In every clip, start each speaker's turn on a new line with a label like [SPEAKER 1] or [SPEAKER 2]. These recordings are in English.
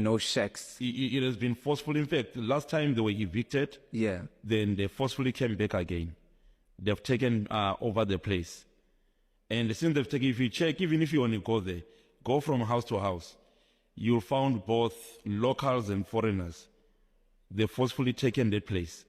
[SPEAKER 1] No shacks.
[SPEAKER 2] It has been forceful. In fact, the last time they were evicted,
[SPEAKER 1] Yeah.
[SPEAKER 2] then they forcefully came back again. They've taken over the place. And since they've taken, if you check, even if you want to go there, go from house to house, you'll find both locals and foreigners. They've forcefully taken that place.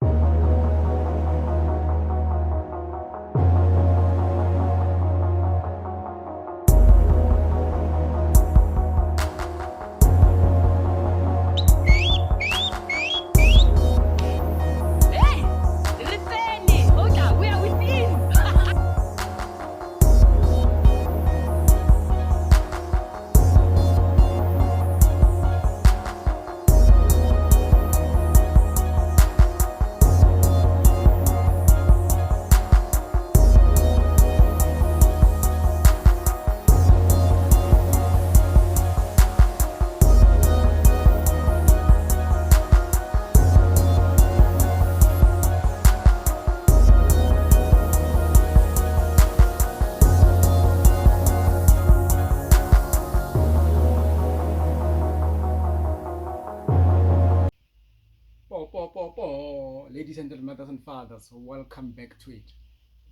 [SPEAKER 3] Ladies and gentlemen, mothers and fathers, welcome back to it.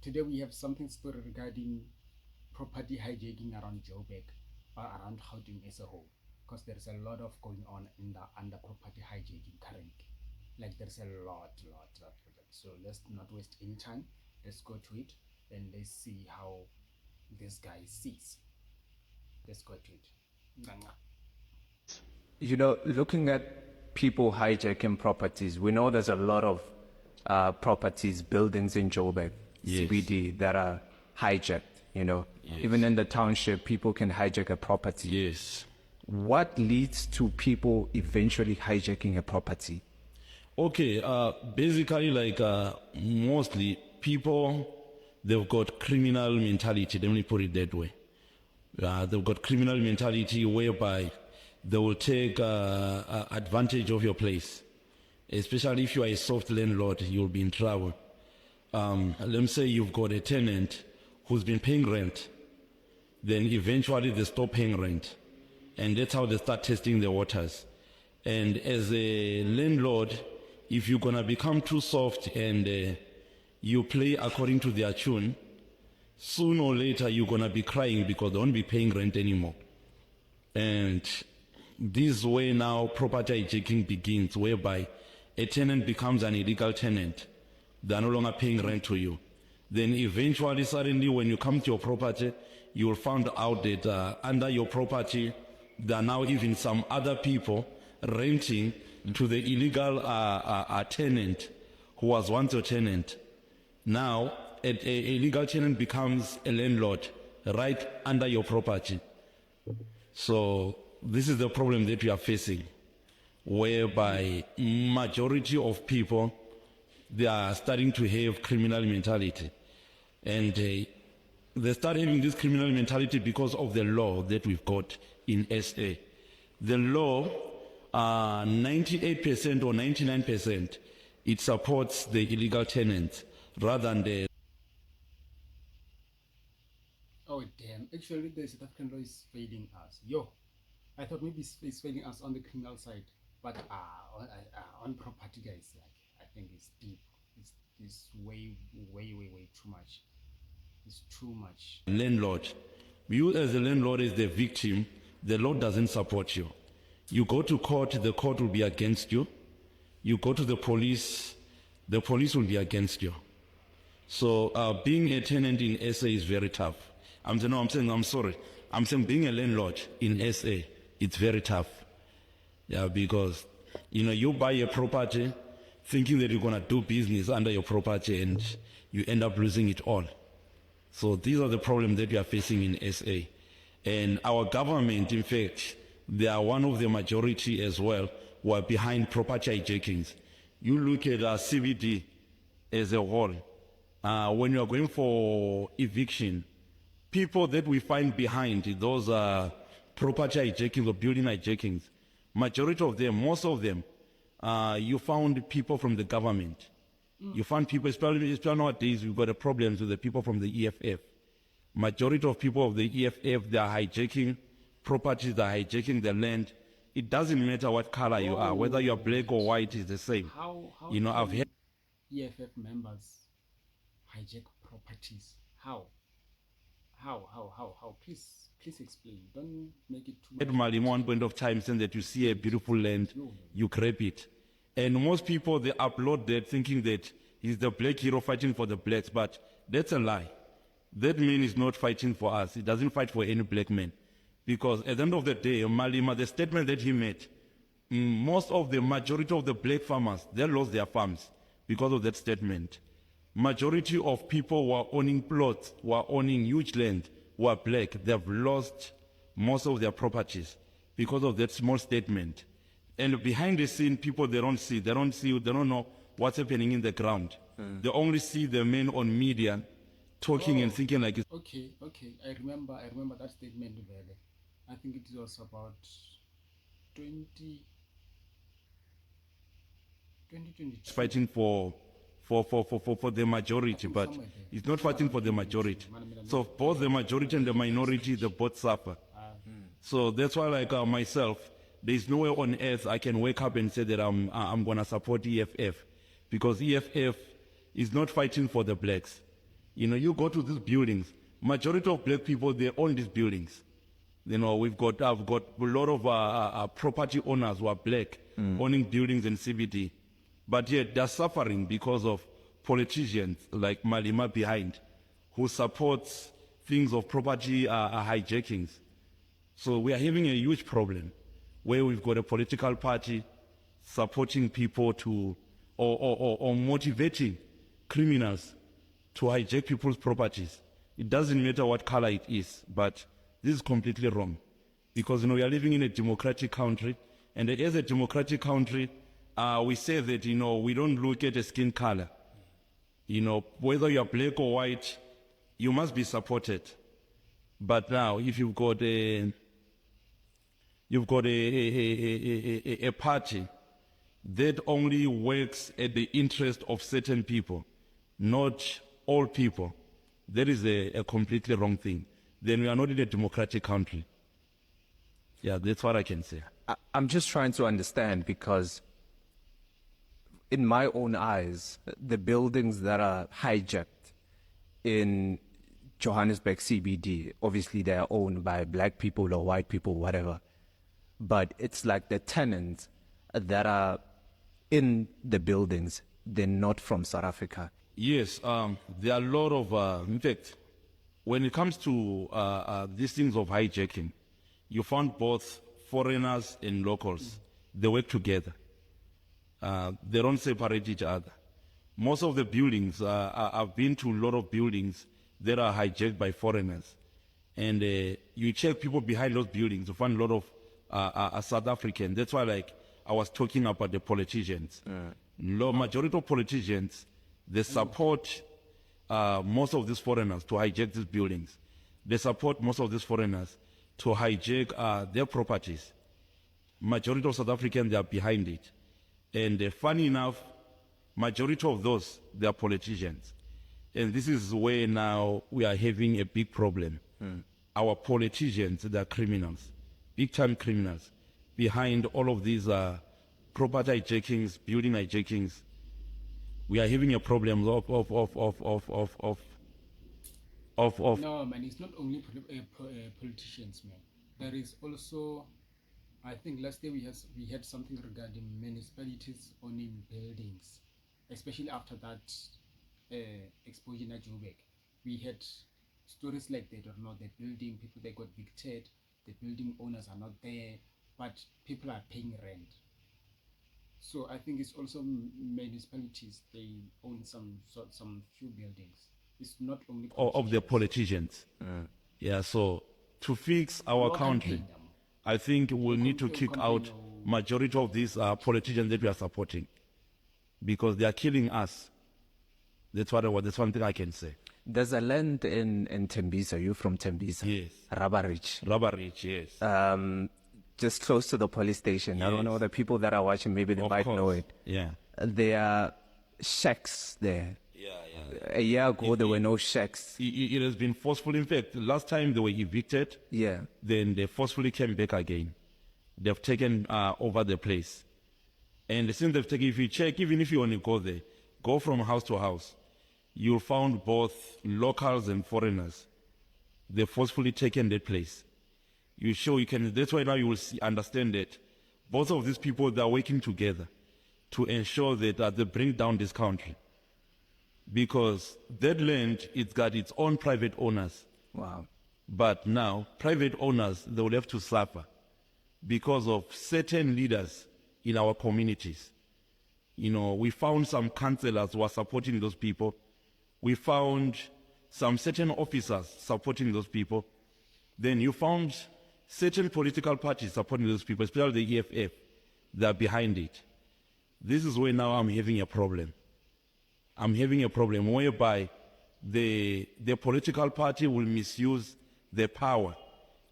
[SPEAKER 3] Today we have something story regarding property hijacking around Joburg or around Gauteng as a whole, because there's a lot of going on in the under property hijacking currently. Like there's a lot. So let's not waste any time. Let's go to it and let's see how this guy sees. Let's go to it.
[SPEAKER 1] You know, looking at people hijacking properties, we know there's a lot of properties, buildings in Joburg,
[SPEAKER 2] Yes.
[SPEAKER 1] CBD, that are hijacked, you know.
[SPEAKER 2] Yes.
[SPEAKER 1] Even in the township, people can hijack a property.
[SPEAKER 2] Yes.
[SPEAKER 1] What leads to people eventually hijacking a property?
[SPEAKER 2] Okay, basically, like mostly people, they've got criminal mentality. Let me put it that way. They've got criminal mentality whereby they will take advantage of your place. Especially if you are a soft landlord, you'll be in trouble. Let me say you've got a tenant who's been paying rent. Then eventually they stop paying rent. And that's how they start testing the waters. And as a landlord, if you're going to become too soft and you play according to their tune, sooner or later you're going to be crying because they won't be paying rent anymore. And this way now property hijacking begins, whereby a tenant becomes an illegal tenant. They're no longer paying rent to you. Then eventually, suddenly, when you come to your property, you will find out that under your property, there are now even some other people renting to the illegal tenant who was once a tenant. Now, a illegal tenant becomes a landlord right under your property. So this is the problem that we are facing, whereby majority of people, they are starting to have criminal mentality. And they start having this criminal mentality because of the law that we've got in SA. The law, 98% or 99%, it supports the illegal tenants rather than the...
[SPEAKER 3] Oh damn, actually the South African law is failing us. I thought maybe it's failing us on the criminal side, but on property, guys, like I think it's deep. It's way too much. It's too much.
[SPEAKER 2] Landlord, you as a landlord is the victim. The law doesn't support you. You go to court, the court will be against you. You go to the police will be against you. So being a tenant in SA is very tough. I'm saying being a landlord in SA, it's very tough. Yeah, because you buy a property thinking that you're gonna do business under your property and you end up losing it all. So these are the problems that we are facing in SA. And our government, in fact, they are one of the majority as well who are behind property hijackings. You look at CBD as a whole. When you are going for eviction, people that we find behind those property hijackings or building hijackings, majority of them, most of them, you found people from the government. You find people, especially nowadays, we've got a problem with the people from the EFF. Majority of people of the EFF, they are hijacking properties, they are hijacking the land It doesn't matter what color you are, whether you are black or white is the same.
[SPEAKER 3] How
[SPEAKER 2] You know, I've
[SPEAKER 3] can
[SPEAKER 2] had
[SPEAKER 3] EFF members hijack properties? How? How? Please explain. Don't make it too
[SPEAKER 2] at
[SPEAKER 3] much.
[SPEAKER 2] Malimo one point of time saying that you see a beautiful land, you grab it. And most people, they upload that thinking that he's the black hero fighting for the blacks, but that's a lie. That man is not fighting for us. He doesn't fight for any black man. Because at the end of the day, Malima, the statement that he made, most of the majority of the black farmers, they lost their farms because of that statement. Majority of people who are owning plots, who are owning huge land, who are black, they've lost most of their properties because of that small statement. And behind the scene, people, they don't know what's happening in the ground. They only see the men on media talking and thinking like it's
[SPEAKER 3] Okay. I remember that statement there. I think it was about 2022.
[SPEAKER 2] fighting for the majority, but it's not fighting for the majority. So both the majority and the minority, they both suffer. So that's why, like myself, there's nowhere on earth I can wake up and say that I'm gonna support EFF, because EFF is not fighting for the blacks. You know, you go to these buildings, majority of black people, they own these buildings. You know, I've got a lot of property owners who are black owning buildings in CBD, but yet they're suffering because of politicians like Malima behind, who supports things of property hijackings. So we are having a huge problem where we've got a political party supporting people to or motivating criminals to hijack people's properties. It doesn't matter what color it is, but this is completely wrong. Because, you know, we are living in a democratic country, and as a democratic country, we say that, you know, we don't look at a skin color. You know, whether you're black or white, you must be supported. But now, if you've got a party that only works at the interest of certain people, not all people, that is a completely wrong thing. Then we are not in a democratic country. Yeah, that's what I can say.
[SPEAKER 1] I'm just trying to understand, because in my own eyes, the buildings that are hijacked in Johannesburg CBD, obviously they are owned by black people or white people, whatever. But it's like the tenants that are in the buildings, they're not from South Africa.
[SPEAKER 2] Yes, there are a lot of, in fact, when it comes to these things of hijacking, you found both foreigners and locals. They work together. They don't separate each other. Most of the buildings, I've been to a lot of buildings that are hijacked by foreigners. And you check people behind those buildings, you find a lot of South African. That's why, like, I was talking about the politicians. Majority of politicians, they support most of these foreigners to hijack these buildings. They support most of these foreigners to hijack their properties. Majority of South Africans, they are behind it. And funny enough, majority of those, they are politicians. And this is where now we are having a big problem. Our politicians, they are criminals, big-time criminals, behind all of these property hijackings, building hijackings. We are having a problem of
[SPEAKER 3] No, man, it's not only politicians, man. There is also, I think last year we had something regarding municipalities owning buildings, especially after that explosion at Joburg. We had stories like that, or not, the building, people that got evicted, the building owners are not there, but people are paying rent. So I think it's also municipalities, they own some few buildings. It's not only
[SPEAKER 2] of the politicians. Yeah, so to fix our country, I think we'll need to kick out majority of these politicians that we are supporting, because they are killing us. That's one thing I can say.
[SPEAKER 1] There's a land in Tembisa. You from Tembisa?
[SPEAKER 2] Yes.
[SPEAKER 1] Rubber Ridge.
[SPEAKER 2] Rubber Ridge, yes.
[SPEAKER 1] Just close to the police station. I don't know, the people that are watching, maybe they might know it.
[SPEAKER 2] Yeah.
[SPEAKER 1] There are shacks there.
[SPEAKER 2] Yeah.
[SPEAKER 1] A year ago, there were no shacks.
[SPEAKER 2] It has been forceful. In fact, last time they were evicted,
[SPEAKER 1] Yeah.
[SPEAKER 2] then they forcefully came back again. they've taken over the place. And since they've taken, if you check, even if you only go there, go from house to house, you'll find both locals and foreigners. They've forcefully taken that place. You can, that's why now you will see, understand that both of these people, they are working together to ensure that they bring down this country. Because that land, it's got its own private owners.
[SPEAKER 1] Wow.
[SPEAKER 2] But now, private owners, they will have to suffer because of certain leaders in our communities. You know, we found some councillors who are supporting those people. We found some certain officers supporting those people. Then you found certain political parties supporting those people, especially the EFF, that are behind it. This is where now I'm having a problem. I'm having a problem whereby the political party will misuse their power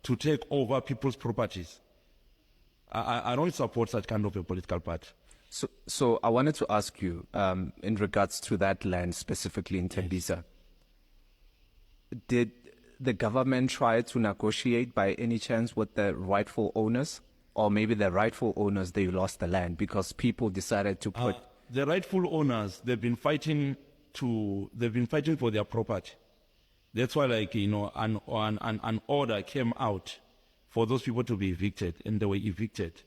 [SPEAKER 2] to take over people's properties. I don't support such kind of a political party.
[SPEAKER 1] So I wanted to ask you, in regards to that land, specifically in Tembisa, did the government try to negotiate by any chance with the rightful owners? Or maybe the rightful owners, they lost the land because people decided to put...
[SPEAKER 2] The rightful owners, they've been fighting for their property. That's why, like, you know, an order came out for those people to be evicted, and they were evicted.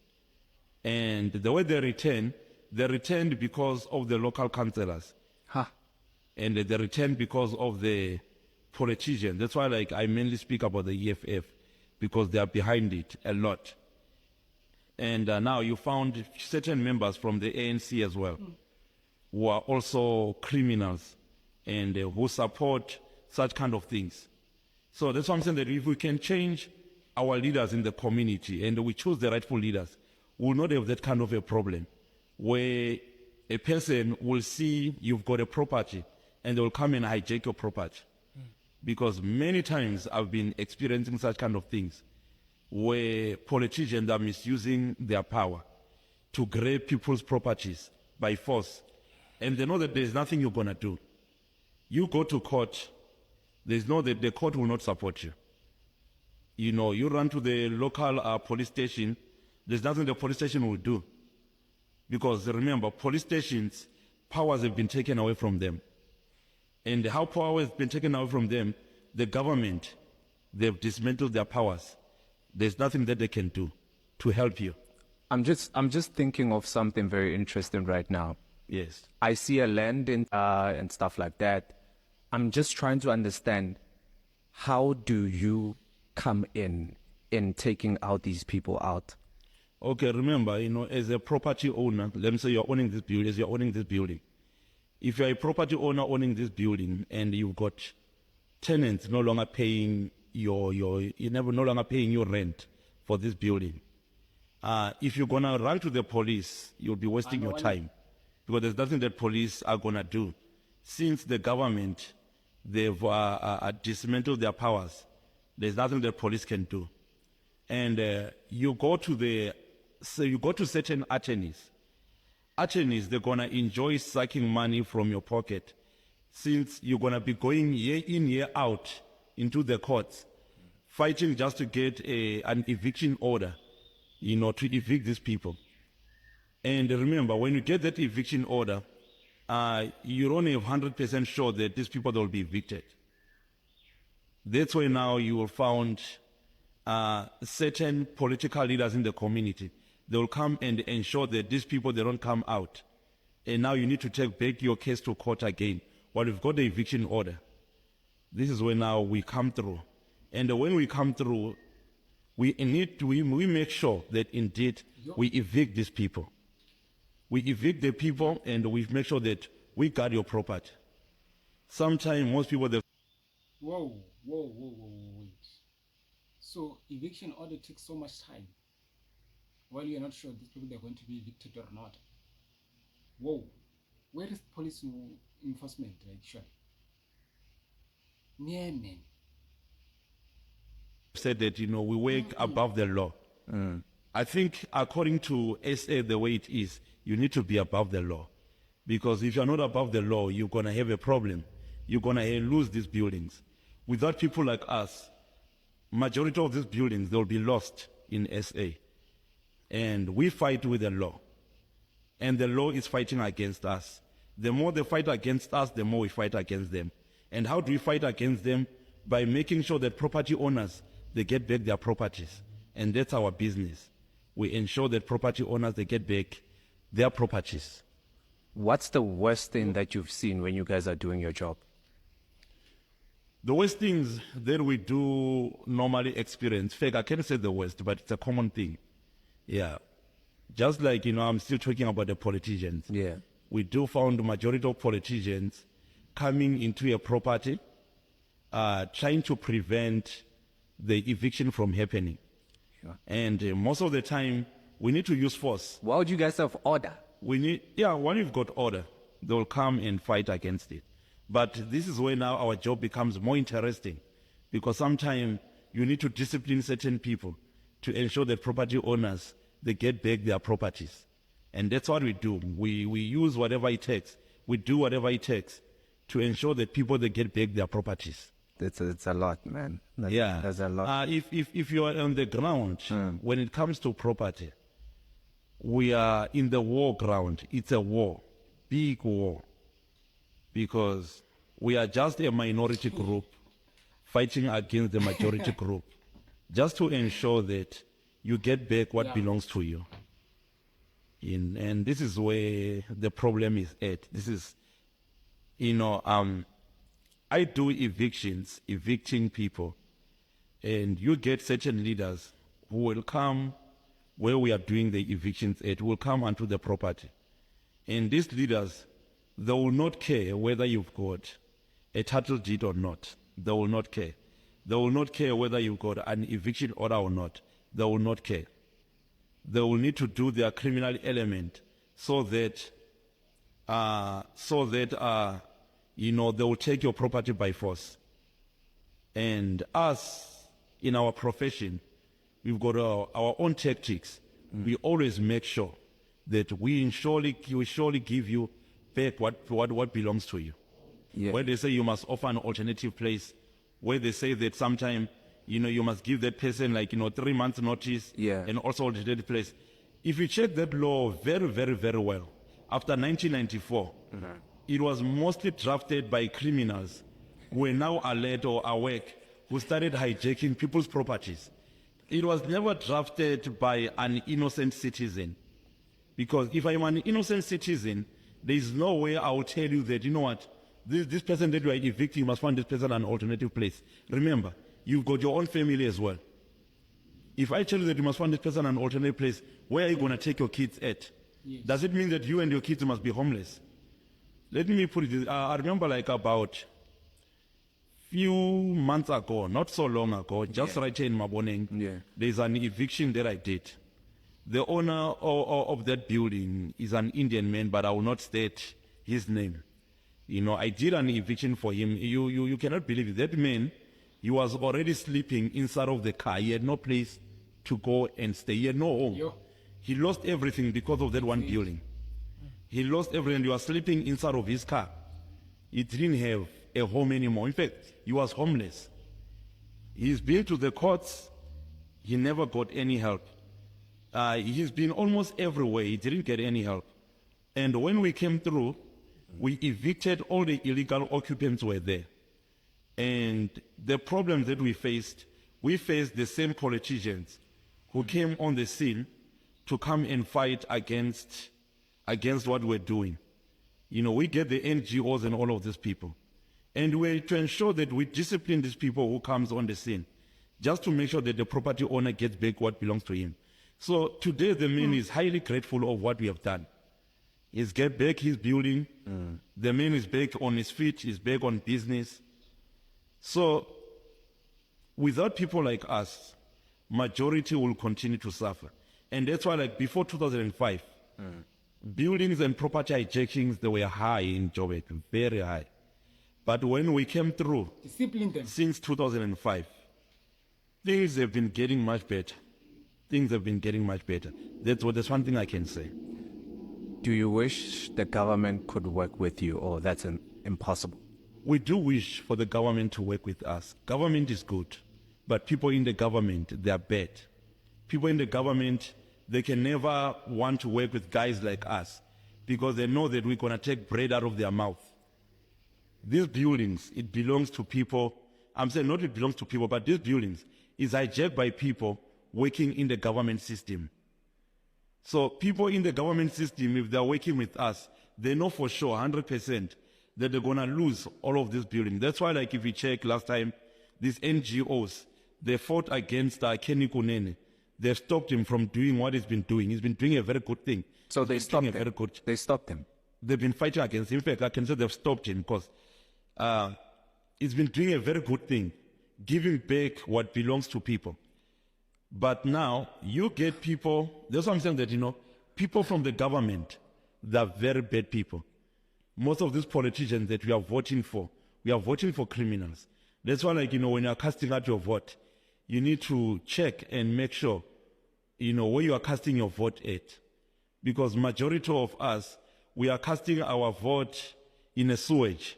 [SPEAKER 2] And the way they returned because of the local councillors.
[SPEAKER 1] Huh.
[SPEAKER 2] And they returned because of the politicians. That's why, like, I mainly speak about the EFF, because they are behind it a lot. And now you found certain members from the ANC as well, who are also criminals and who support such kind of things. So that's why I'm saying that if we can change our leaders in the community and we choose the rightful leaders, we will not have that kind of a problem where a person will see you've got a property and they will come and hijack your property. Because many times I've been experiencing such kind of things where politicians are misusing their power to grab people's properties by force. And they know that there's nothing you're going to do. You go to court, there's no that the court will not support you. You know, you run to the local police station, there's nothing the police station will do. Because remember, police stations, powers have been taken away from them. And how power has been taken away from them, the government, they've dismantled their powers. There's nothing that they can do to help you.
[SPEAKER 1] I'm just thinking of something very interesting right now.
[SPEAKER 2] Yes.
[SPEAKER 1] I see a land in and stuff like that. I'm just trying to understand, how do you come in taking out these people out?
[SPEAKER 2] Okay, remember, you know, as a property owner, let me say you're owning this building, you're owning this building. If you're a property owner owning this building and you've got tenants no longer paying no longer paying your rent for this building, if you're gonna run to the police, you'll be wasting your time, because there's nothing that police are gonna do. Since the government, they've dismantled their powers, there's nothing that police can do. And you go to certain attorneys. Attorneys, they're gonna enjoy sucking money from your pocket, since you're gonna be going year in, year out into the courts, fighting just to get an eviction order, you know, to evict these people. And remember, when you get that eviction order, you're only 100% sure that these people will be evicted. That's why now you will find certain political leaders in the community. They will come and ensure that these people, they don't come out. And now you need to take back your case to court again. Well, we've got the eviction order. This is where now we come through. And when we come through, we make sure that indeed we evict these people. We evict the people and we make sure that we guard your property. Sometimes most people...
[SPEAKER 3] Whoa, wait. So eviction order takes so much time while you're not sure these people are going to be evicted or not. Whoa, where is police enforcement actually? Yeah, man.
[SPEAKER 2] Said that, you know, we work above the law. I think according to SA, the way it is, you need to be above the law. Because if you're not above the law, you're going to have a problem. You're going to lose these buildings. Without people like us, majority of these buildings, they'll be lost in SA. And we fight with the law. And the law is fighting against us. The more they fight against us, the more we fight against them. And how do we fight against them? By making sure that property owners, they get back their properties. And that's our business. We ensure that property owners, they get back their properties.
[SPEAKER 1] What's the worst thing that you've seen when you guys are doing your job?
[SPEAKER 2] The worst things that we do normally experience, fake, I can't say the worst, but it's a common thing. Yeah. Just like, I'm still talking about the politicians.
[SPEAKER 1] Yeah.
[SPEAKER 2] We do found the majority of politicians coming into a property, trying to prevent the eviction from happening.
[SPEAKER 1] Yeah.
[SPEAKER 2] And most of the time, we need to use force.
[SPEAKER 1] Why would you guys have order?
[SPEAKER 2] When you've got order, they will come and fight against it. But this is where now our job becomes more interesting, because sometimes you need to discipline certain people to ensure that property owners, they get back their properties. And that's what we do. We use whatever it takes. We do whatever it takes to ensure that people, they get back their properties.
[SPEAKER 1] It's a lot, man.
[SPEAKER 2] Yeah.
[SPEAKER 1] That's a lot.
[SPEAKER 2] If you are on the ground, when it comes to property, we are in the war ground. It's a war, big war, because we are just a minority group fighting against the majority group, just to ensure that you get back what belongs to you. And this is where the problem is at. This is, I do evictions, evicting people, and you get certain leaders who will come where we are doing the evictions at, will come onto the property. And these leaders, they will not care whether you've got a title deed or not. They will not care. They will not care whether you've got an eviction order or not. They will not care. They will need to do their criminal element so that they will take your property by force. And us, in our profession, we've got our own tactics. We always make sure that we surely give you back what belongs to you.
[SPEAKER 1] Yeah.
[SPEAKER 2] Where they say you must offer an alternative place, where they say that sometime, you must give that person 3 months notice,
[SPEAKER 1] Yeah.
[SPEAKER 2] and also alternative place. If you check that law very, very, very well, after 1994, it was mostly drafted by criminals who are now alert or awake, who started hijacking people's properties. It was never drafted by an innocent citizen. Because if I'm an innocent citizen, there is no way I will tell you that, this person that you are evicting, you must find this person an alternative place. Remember, you've got your own family as well. If I tell you that you must find this person an alternative place, where are you going to take your kids at?
[SPEAKER 3] Yes.
[SPEAKER 2] Does it mean that you and your kids must be homeless? Let me put it this. I remember about few months ago, not so long ago, just right here in Maboneng, there's an eviction that I did. The owner of that building is an Indian man, but I will not state his name. I did an eviction for him. You cannot believe it. That man, he was already sleeping inside of the car. He had no place to go and stay. He had no home.
[SPEAKER 3] Yo.
[SPEAKER 2] He lost everything because of that one building. He lost everything. He was sleeping inside of his car. He didn't have a home anymore. In fact, he was homeless. He's been to the courts. He never got any help. He's been almost everywhere. He didn't get any help. And when we came through, we evicted all the illegal occupants were there. And the problems that we faced the same politicians who came on the scene to come and fight against what we're doing. We get the NGOs and all of these people. And we're to ensure that we discipline these people who comes on the scene, just to make sure that the property owner gets back what belongs to him. So today the man is highly grateful of what we have done. He's get back his building. The man is back on his feet. He's back on business. So without people like us, majority will continue to suffer. And that's why before 2005, buildings and property hijackings, they were high in Joburg, very high. But when we came through,
[SPEAKER 3] Discipline them.
[SPEAKER 2] since 2005, things have been getting much better. Things have been getting much better. That's one thing I can say.
[SPEAKER 1] Do you wish the government could work with you, or that's impossible?
[SPEAKER 2] We do wish for the government to work with us. Government is good, but people in the government, they are bad. People in the government, they can never want to work with guys like us because they know that we're going to take bread out of their mouth. These buildings, it belongs to people. I'm saying not it belongs to people, but these buildings is hijacked by people working in the government system. So people in the government system, if they're working with us, they know for sure, 100%, that they're going to lose all of these buildings. That's why, like, if you check last time, these NGOs, they fought against Kenny Kunene. They've stopped him from doing what he's been doing. He's been doing a very good thing.
[SPEAKER 1] So they stopped him.
[SPEAKER 2] Very good.
[SPEAKER 1] They stopped him.
[SPEAKER 2] They've been fighting against him. In fact, I can say they've stopped him because he's been doing a very good thing, giving back what belongs to people. But now you get people, that's what I'm saying, that, you know, people from the government, they're very bad people. Most of these politicians that we are voting for criminals. That's why, like, you know, when you're casting out your vote, you need to check and make sure, you know, where you are casting your vote at. Because majority of us, we are casting our vote in a sewage.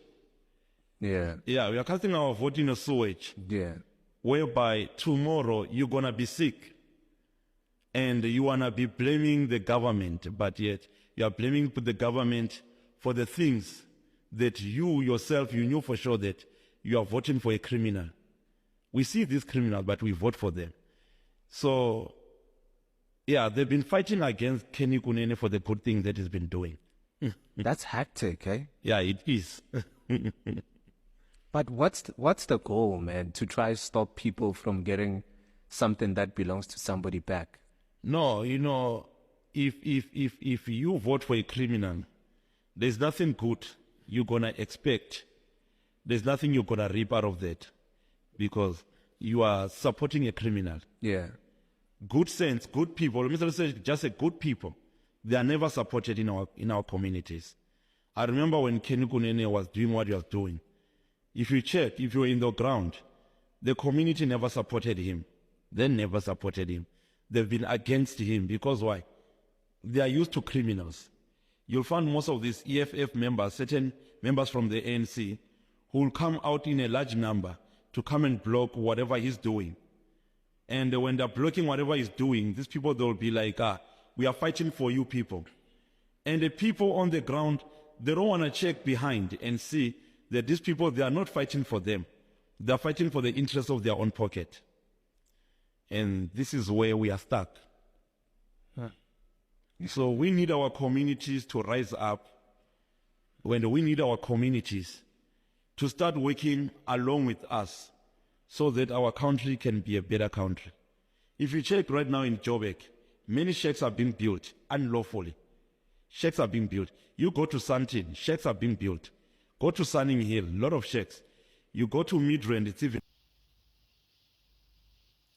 [SPEAKER 1] Yeah.
[SPEAKER 2] Yeah, we are casting our vote in a sewage.
[SPEAKER 1] Yeah.
[SPEAKER 2] Whereby tomorrow you're going to be sick and you want to be blaming the government, but yet you are blaming the government for the things that you yourself, you knew for sure that you are voting for a criminal. We see these criminals, but we vote for them. So, yeah, they've been fighting against Kenny Kunene for the good thing that he's been doing.
[SPEAKER 1] That's hectic, eh?
[SPEAKER 2] Yeah, it is.
[SPEAKER 1] But what's the goal, man? To try to stop people from getting something that belongs to somebody back?
[SPEAKER 2] No, you know, if you vote for a criminal, there's nothing good you're gonna expect. There's nothing you're gonna reap out of that, because you are supporting a criminal.
[SPEAKER 1] Yeah.
[SPEAKER 2] Good sense, good people. Let me say, just a good people. They are never supported in our communities. I remember when Kenny Kunene was doing what he was doing. If you check, if you were in the ground, the community never supported him. They never supported him. They've been against him because why? They are used to criminals. You'll find most of these EFF members, certain members from the ANC, who will come out in a large number to come and block whatever he's doing. And when they're blocking whatever he's doing, these people, they'll be like, we are fighting for you people. And the people on the ground, they don't want to check behind and see that these people, they are not fighting for them. They are fighting for the interests of their own pocket. And this is where we are stuck. So we need our communities to rise up. When we need our communities to start working along with us so that our country can be a better country. If you check right now in Joburg, many shacks are being built unlawfully. Shacks are being built. You go to Sandton, shacks are being built. Go to Sunning Hill, a lot of shacks. You go to Midrand, it's even...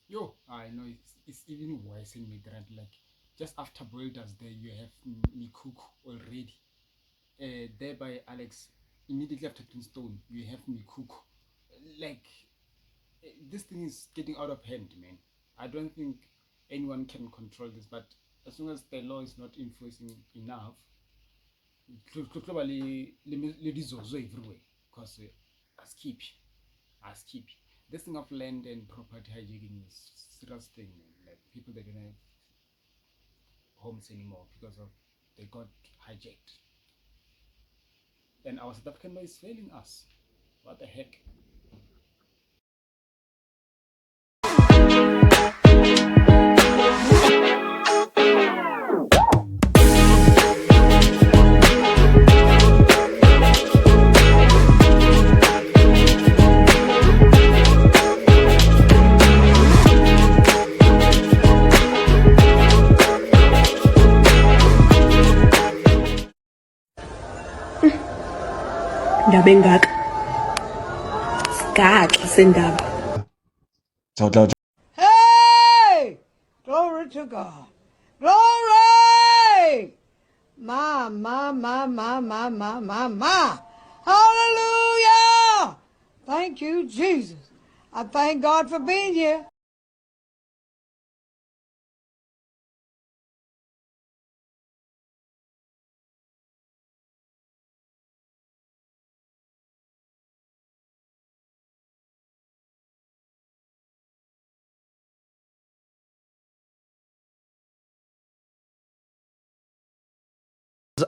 [SPEAKER 3] Yo, I know it's even worse in Midrand. Like, just after Boulders there, you have Mikuku already. There by Alex, immediately after Princeton, you have Mikuku. Like, this thing is getting out of hand, man. I don't think anyone can control this, but as long as the law is not enforcing enough, globally everywhere, because as keep this thing of land and property hijacking is serious thing, man. Like, people, they don't have homes anymore because of they got hijacked, and our South African law is failing us. What the heck?
[SPEAKER 4] Indaba engaka sigaxa sendaba.
[SPEAKER 5] Hey! Glory to God. Glory! My. Hallelujah! Thank you, Jesus. I thank God for being here.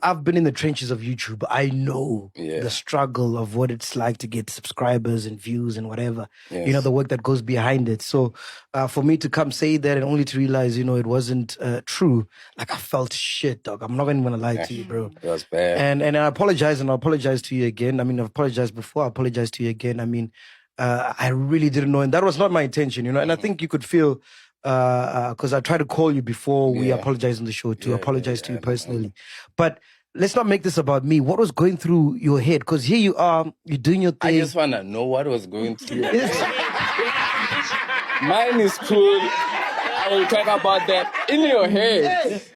[SPEAKER 4] I've been in the trenches of YouTube. I know
[SPEAKER 6] Yeah.
[SPEAKER 4] the struggle of what it's like to get subscribers and views and whatever.
[SPEAKER 6] Yes.
[SPEAKER 4] You know, the work that goes behind it. So for me to come say that and only to realize, it wasn't true, like I felt shit, dog. I'm not even going to lie to you, bro.
[SPEAKER 6] It was bad.
[SPEAKER 4] And I apologize, and I apologize to you again. I mean, I've apologized before. I apologize to you again. I mean, I really didn't know, and that was not my intention, And I think you could feel, because I tried to call you before we
[SPEAKER 6] Yeah.
[SPEAKER 4] apologized on the show to apologize to you
[SPEAKER 6] I know.
[SPEAKER 4] personally. But let's not make this about me. What was going through your head? Because here you are, you're doing your
[SPEAKER 6] I
[SPEAKER 4] thing.
[SPEAKER 6] just want to know what was going through. Mine is cool. I will talk about that in your head.